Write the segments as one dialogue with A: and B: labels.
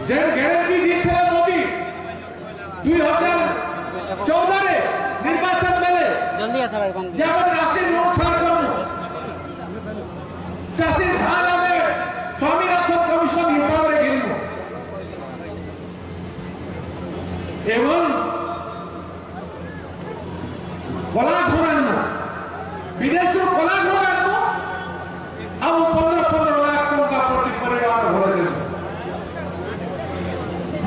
A: जे guarantee दी थे मोदी 2014 रे निर्वाचन बेले
B: जल्दी आसा भाई कौन
A: जब चाषी लोन छाड़ करनु चाषी धान आमे स्वामीनाथन कमिशन हिसाब रे गिरनु एवं कला घोरानु विदेश कला घोरानु अब 15 लाख टका प्रति परिवार घोरा देनु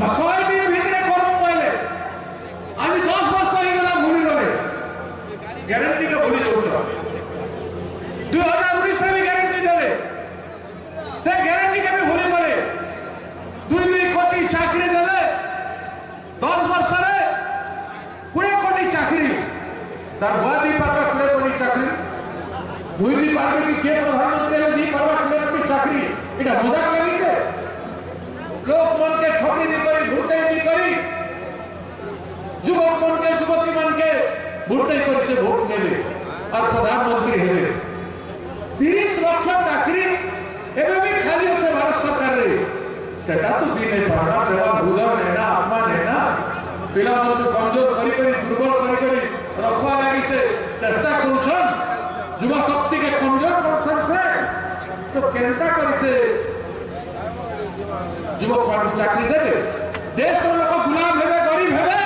A: मसोई भी भितरे करनु पहले आज 10 वर्ष हो गला भूली गले ग्यारंटी का भूली जाउछ 2019 में भी गारंटी देले से गारंटी के भी भूली गले 2 कोटी चाकरी देले 10 वर्ष रे 20 कोटी चाकरी तार बादी पार्बा कोले कोटी चाकरी दुई पार्बा की के प्रधानमंत्री ने दी पार्बा कोले कोटी चाकरी एटा मजाक लागी छे लोक मन के ठगी दी करी भूते दी करी युवक मन के युवती मन के भूते करी से वोट नेले और प्रधानमंत्री हेले 30 लाख चाकरी एबे भी खाली होছে भारत सरकार रे सेटा तो दिने पाड़ा देवा भूदर नेना आत्मा नेना पिला मन कमजोर करी करी दुर्बल करी रखवा लागी से चेष्टा करूछन युवा शक्ति के कमजोर करूछन से तो केनता करी से युवक मान चाकरी देबे देश रो लोक गुलाम हेबे गरीब हेबे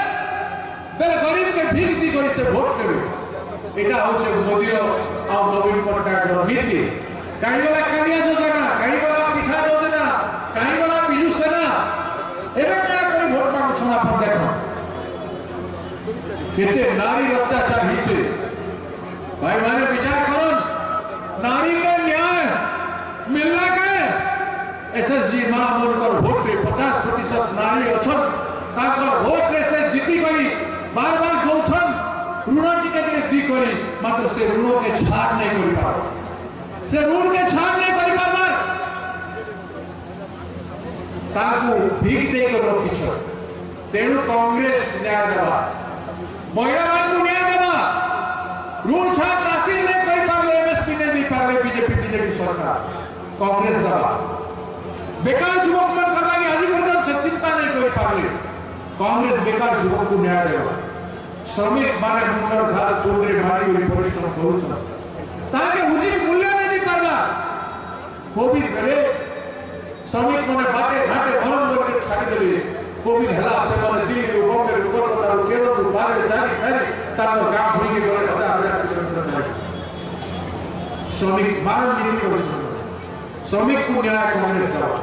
A: बेले गरीब के भीख दी करी से वोट देबे एटा होचे मोदी आ नवीन पटनायक रो नीति काई गला कन्या योजना काई गला पिठा योजना काई गला बिजू सेना एबे केना करी वोट मांग छना पर देखो केते नारी अत्याचार हिचे भाई माने विचार करो नारी के न्याय मिलना के एसएसजी मां बोलकर वोट रे 50% नारी अछन ताकर वोट रे से जीती गई बार-बार जोछन ऋण टिकट दी करी मात्र से ऋणों के छाड़ नहीं करी पार से ऋण के छाड़ नहीं करी पार ताकू भीख दे कर रखी छ तेणु कांग्रेस न्याय देवा महिला मान को न्याय देवा ऋण छाड़ राशि नहीं करी पारले एमएसपी ने दी पारले बीजेपी सरकार कांग्रेस देवा बेकार युवक मन करला की आजी पर्यंत चिंता नहीं करी पारले कांग्रेस बेकार युवक को न्याय देवा श्रमिक माने मुंडर झाल तोड़े मारी हुई परिश्रम करूछ ताके उचित मूल्य नहीं दी पारला कोविड बेले श्रमिक माने बाटे घाटे भरम करके छाड़ी देले कोविड हला से माने दिल्ली बॉम्बे कोलकाता केरल बाहर चारी ताको गाम भूई के गले 10,000 किलोमीटर चले श्रमिक मारन नहीं करूछ श्रमिक को न्याय कांग्रेस देवा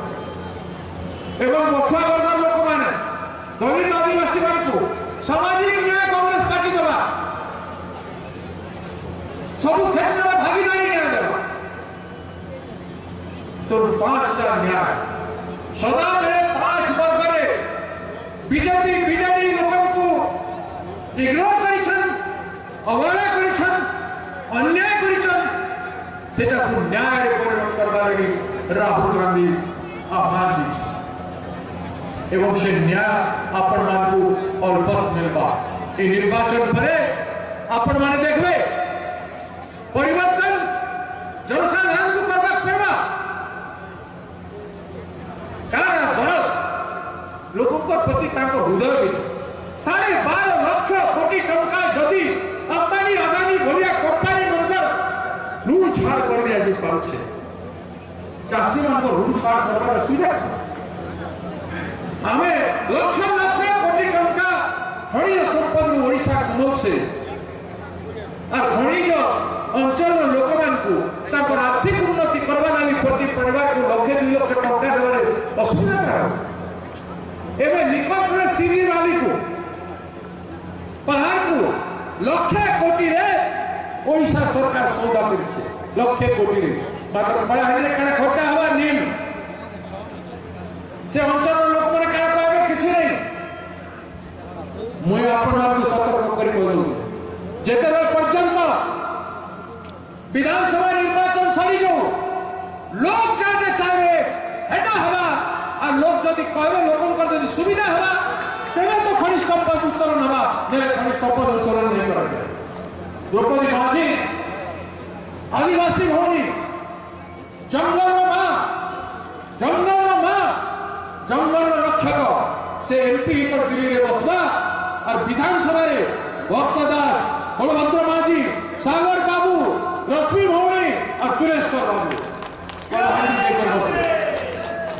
A: एवं पछुआ वर्ग लोक माने दलित आदिवासी मानकु सामाजिक न्याय कांग्रेस पार्टी देवा सब क्षेत्र में भागीदारी न्याय देवा तो 5,000 न्याय सदा मेरे 5 वर्ग रे बीजेपी लोगों को इग्नोर करिछन अवहेला करिछन अन्याय करिछन सेटा को न्याय परिवर्तन करबा लागि राहुल गांधी आह्वान दी एवं से न्याय आपण मानकु अल्पत मिलबा ए निर्वाचन परे आपण माने देखबे परिवर्तन जनसाधारण को करबा पड़बा कारण दरद लोगों को प्रति ताको हृदय 12.5 लाख कोटी टंका जदी अंबानी अदानी भलिया कंपनी मनकर ऋण छाड़ कर दिया जे पाउछे चासी मान को ऋण छाड़ करबा सुविधा आमे लाख कोटी टंका खनिज संपद ओडिशा कमौछे आ खनिज अंचल लोक मान को तापर आर्थिक उन्नति करबा लागि प्रति परिवार को लाख 2 लाख टंका देबारे असुविधा करा एबे निकट रे सीजी वाली को पहाड़ को लाख कोटी रे ओडिशा सरकार सौदा करिছে लाख कोटी रे मात्र पड़ा हेले कणा खर्चा हवा नील से अंचल लोक माने कणा पाबे किछि नहीं मुई आपन सतर्क करी बोलू जेते पर्यंत विधानसभा निर्वाचन सरी जो लोक जाते चाहे हेटा हवा आ लोक जदी कहबे लोकन कर जदी सुविधा हवा तेबे तो खनिज संपद उत्तोलन हवा ने खनिज संपद उत्तोलन नहीं करबे द्रौपदी माझी आदिवासी भौनी जंगल में मां जंगल रक्षा से एमपी कर दिल्ली रे बसला और विधानसभा रे भक्त दास बलभद्र माझी सागर बाबू रश्मि भौणी और तुरेश्वर बाबू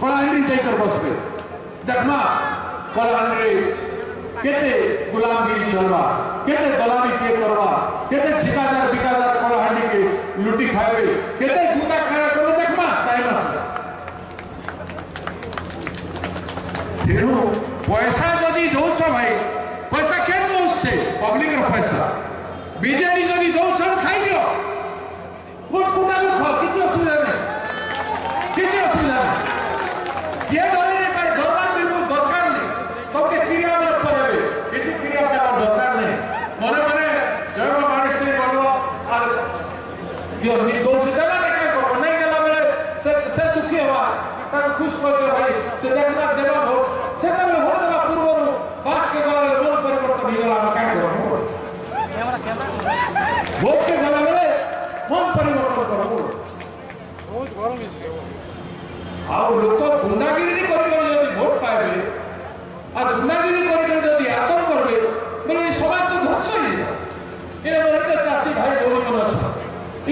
A: कलाहांडी जाकर बसबे देखमा कलाहांडी केते गुलामगिरी चलवा केते दलाली पे करवा केते ठिकादार बिकादार कलाहांडी के लुटी खावे केते गुंडा खाना करे देखमा टाइम आसे तेणु पैसा जदि दौछ भाई पैसा केन दौछ पब्लिक रो पैसा बीजेपी जदि दौछ खाई दियो मोर कुटा खा किछ असुविधा नहीं किछ असुविधा नहीं ये डरे नहीं पर दरबार बिल्कुल दरकार नहीं तबके क्रिया में पड़े किछ क्रिया का दरकार नहीं मने मने जय माणिक से बोलो और दियो नि दौछ देला के को नहीं देला बेले से दुखी हवा ता खुश कर दे भाई से देखना देवा भोट से तब भोट देला पूर्व बास के गला रोल परिवर्तन ही गला का करो भोट के गला बेले मन परिवर्तन करो बहुत गरम आउ लोक गुंडागिरी करी जदि भोट पाइबे आ गुंडागिरी करी जदि आतंक करबे बोले ई समाज तो ध्वंस हो जाए इने मोरते चासी भाई बोली मन छ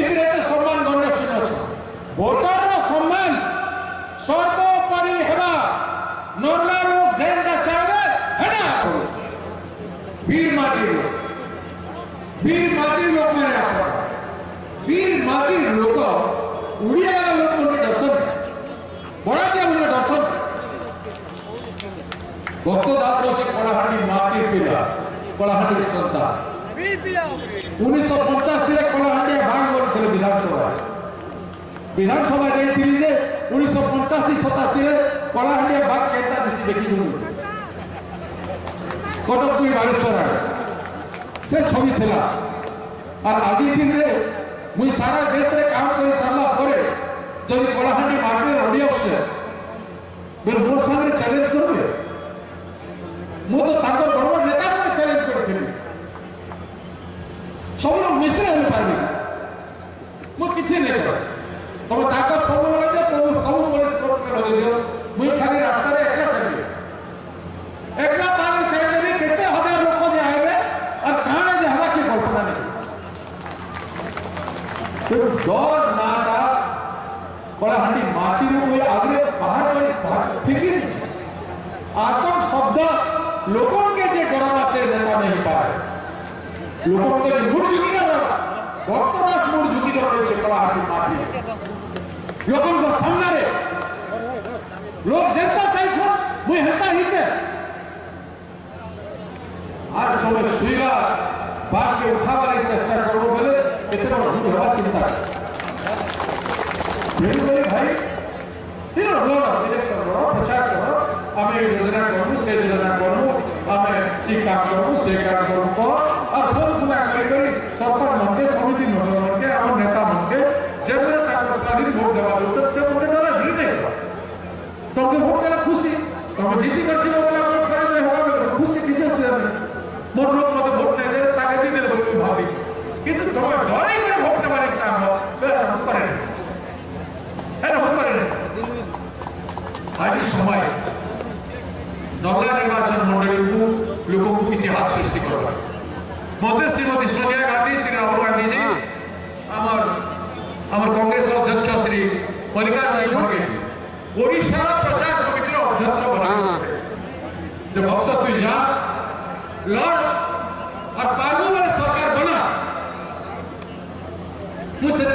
A: इतने ते सम्मान गण्य सुन छ वोटर रो सम्मान सर्वोपरि हेबा नॉर्मल लोग जेंदा चाहे हेना वीर माटी लोग माने वीर माटी लोग उड़िया लोग मन दर्शन बड़ा क्या उन्हें दर्शन भक्त दास होचे कलाहांडी माटी पिला कलाहांडी संतान 1985 रे कलाहांडी भाग बोलते विधानसभा जाइथिली जे 1985 87 रे कलाहांडी भाग केता दिसी देखि दु कटकपुरी बालेश्वर से छवि थिला और आज दिन रे मुई सारा देश रे काम करि सारला परे जदि कलाहांडी माटी रडी आछे बेर मोर संगे चैलेंज करबे मो तो ताकर बड़ नेता को चैलेंज करथिली सब लोग मिश्र हो पारबे मो किछि नै कर तब ताकर सब लोग जे तो सब बड़े स्पोर्ट कर दियो मुई खाली रास्ता रे एकला चली एकला तार चैलेंज केते हजार लोग जे आबे और कहां जे हवा की कल्पना नै तो डर नारा कलाहांडी माटी रो कोई आगरे बाहर कर फिकिर आतंक शब्द लोगों के जे डरवा से नेता नहीं पाए लोगों के जे मुड़ झुकी कर भक्तदास मुड़ झुकी कर रहे कलाहांडी माटी लोगों को सामने रे लोग जनता चाहि छ मुई हंता हिचे आज तमे सुईला बात के उठावाले चेष्टा करबो बोले एते बड़ भूल हवा चिंता मेरे भाई तीन लोग इलेक्शन करो प्रचार करो हमें योजना करूँ से योजना करूँ हमें टीका करूँ से काम करूँ और बहुत गुना करी सरपंच मनके समिति मनके हम नेता मनके जब ताकर स्वाधीन वोट देवा उचित से मोरे डाला धीरे नहीं तो के वोट देला खुशी तो जीती करती वाला वोट करे होगा बोले खुशी किसे से मोर लोग मते वोट नहीं दे ताके दी दे बोली भाभी किंतु तुम डरे करे वोट देवाने चाहो तो हम करे है ना हम करे आज समय नगला निर्वाचन मंडली को लोगों को इतिहास सृष्टि करवा मते श्रीमती सोनिया गांधी श्री राहुल गांधी जी हमर कांग्रेस अध्यक्ष श्री मल्लिकार्जुन खड़गे ओडिशा प्रचार कमिटी अध्यक्ष बना जब भक्त तू जा लड़ और पार्टी वाले सरकार बना मुझसे